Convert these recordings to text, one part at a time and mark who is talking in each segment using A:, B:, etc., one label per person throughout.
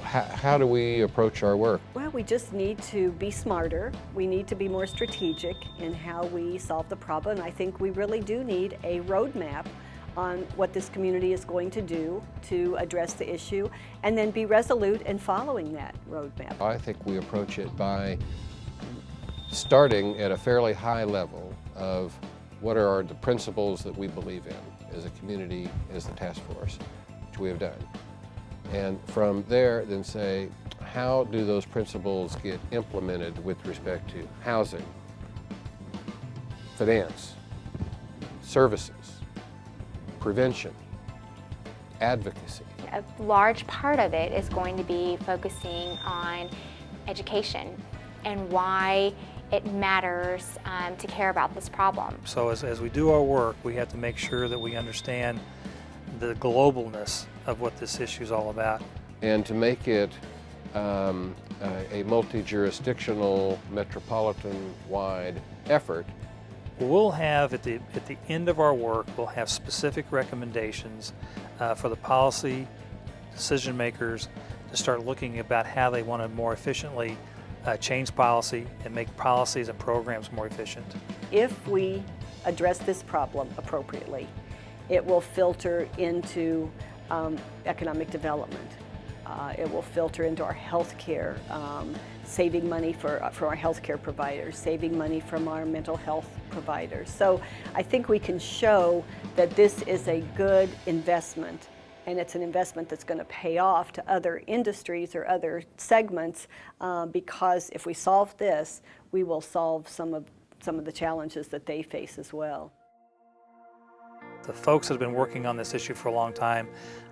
A: how do we approach our work?
B: Well, we just need to be smarter. We need to be more strategic in how we solve the problem. I think we really do need a roadmap on what this community is going to do to address the issue, and then be resolute in following that roadmap.
A: I think we approach it by starting at a fairly high level of what are the principles that we believe in as a community, as the task force, which we have done. And from there, then say, how do those principles get implemented with respect to housing, finance, services, prevention, advocacy?
C: A large part of it is going to be focusing on education and why it matters to care about this problem.
D: So as we do our work, we have to make sure that we understand the globalness of what this issue is all about.
A: And to make it a multi-jurisdictional, metropolitan-wide effort.
D: We'll have, at the end of our work, we'll have specific recommendations for the policy decision makers to start looking about how they want to more efficiently change policy and make policies and programs more efficient.
B: If we address this problem appropriately, it will filter into economic development. It will filter into our health care, saving money for our health care providers, saving money from our mental health providers. So I think we can show that this is a good investment, and it's an investment that's going to pay off to other industries or other segments, because if we solve this, we will solve some of the challenges that they face as well.
D: The folks that have been working on this issue for a long time,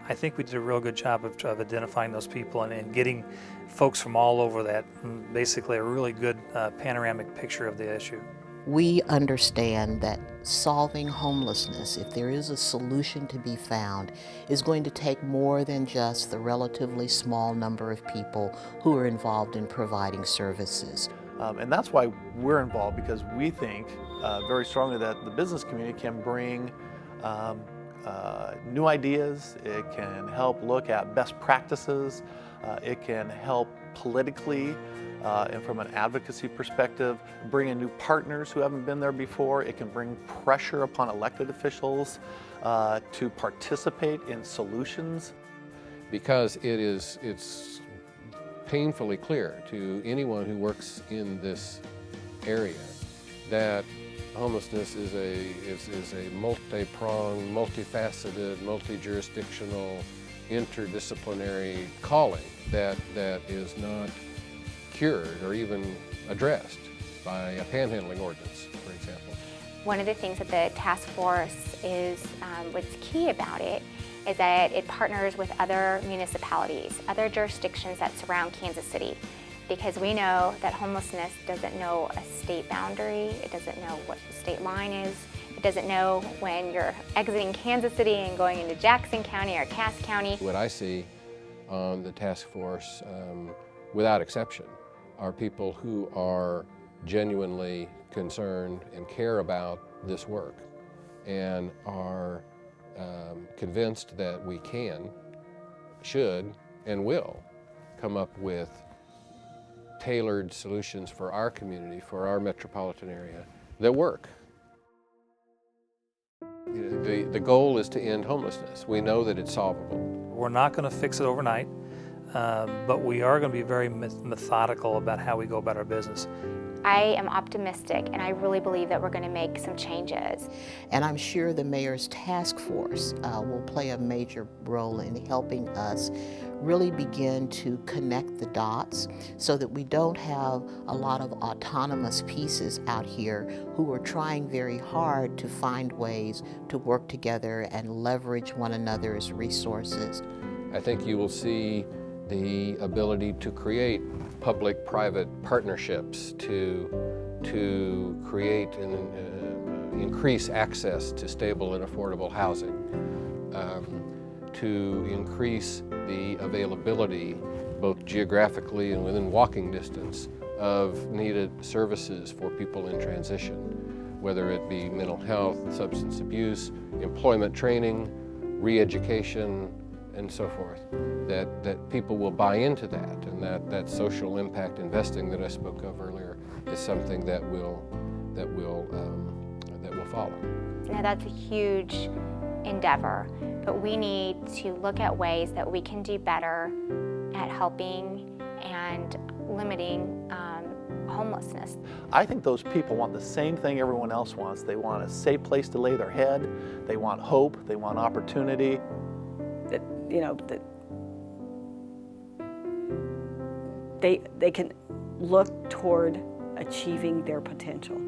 D: I think we did a real good job of identifying those people and getting folks from all over that, basically a really good panoramic picture of the issue.
E: We understand that solving homelessness, if there is a solution to be found, is going to take more than just the relatively small number of people who are involved in providing services.
F: And that's why we're involved, because we think very strongly that the business community can bring new ideas. It can help look at best practices. It can help politically and from an advocacy perspective, bring in new partners who haven't been there before. It can bring pressure upon elected officials to participate in solutions.
A: Because it's painfully clear to anyone who works in this area that homelessness is a multi-pronged, multifaceted, multi-jurisdictional, interdisciplinary calling that is not cured or even addressed by a panhandling ordinance, for example.
C: One of the things that the task force is, what's key about it, is that it partners with other municipalities, other jurisdictions that surround Kansas City, because we know that homelessness doesn't know a state boundary, it doesn't know what the state line is, it doesn't know when you're exiting Kansas City and going into Jackson County or Cass County.
A: What I see on the task force, without exception, are people who are genuinely concerned and care about this work and are convinced that we can, should, and will come up with tailored solutions for our community, for our metropolitan area, that work. The goal is to end homelessness. We know that it's solvable.
D: We're not going to fix it overnight, but we are going to be very methodical about how we go about our business.
C: I am optimistic, and I really believe that we're going to make some changes.
E: And I'm sure the mayor's task force will play a major role in helping us really begin to connect the dots so that we don't have a lot of autonomous pieces out here who are trying very hard to find ways to work together and leverage one another's resources.
A: I think you will see the ability to create public-private partnerships to create and increase access to stable and affordable housing, to increase the availability, both geographically and within walking distance, of needed services for people in transition, whether it be mental health, substance abuse, employment training, re-education, and so forth, that people will buy into that, and that social impact investing that I spoke of earlier is something that will follow.
C: Now that's a huge endeavor, but we need to look at ways that we can do better at helping and limiting homelessness.
F: I think those people want the same thing everyone else wants. They want a safe place to lay their head. They want hope. They want opportunity.
B: That, you know, that they can look toward achieving their potential.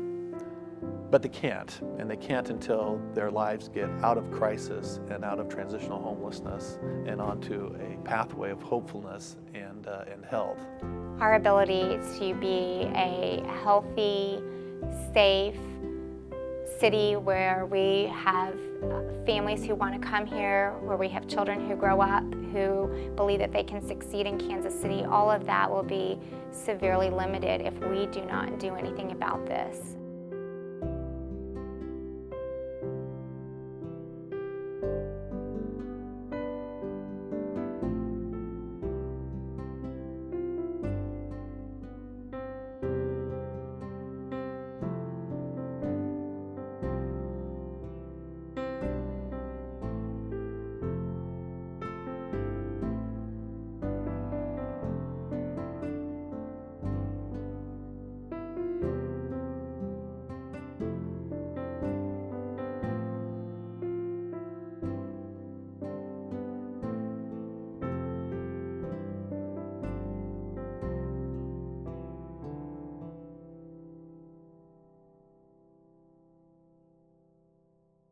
F: But they can't, and they can't until their lives get out of crisis and out of transitional homelessness and onto a pathway of hopefulness and health.
C: Our ability to be a healthy, safe city where we have families who want to come here, where we have children who grow up, who believe that they can succeed in Kansas City, all of that will be severely limited if we do not do anything about this.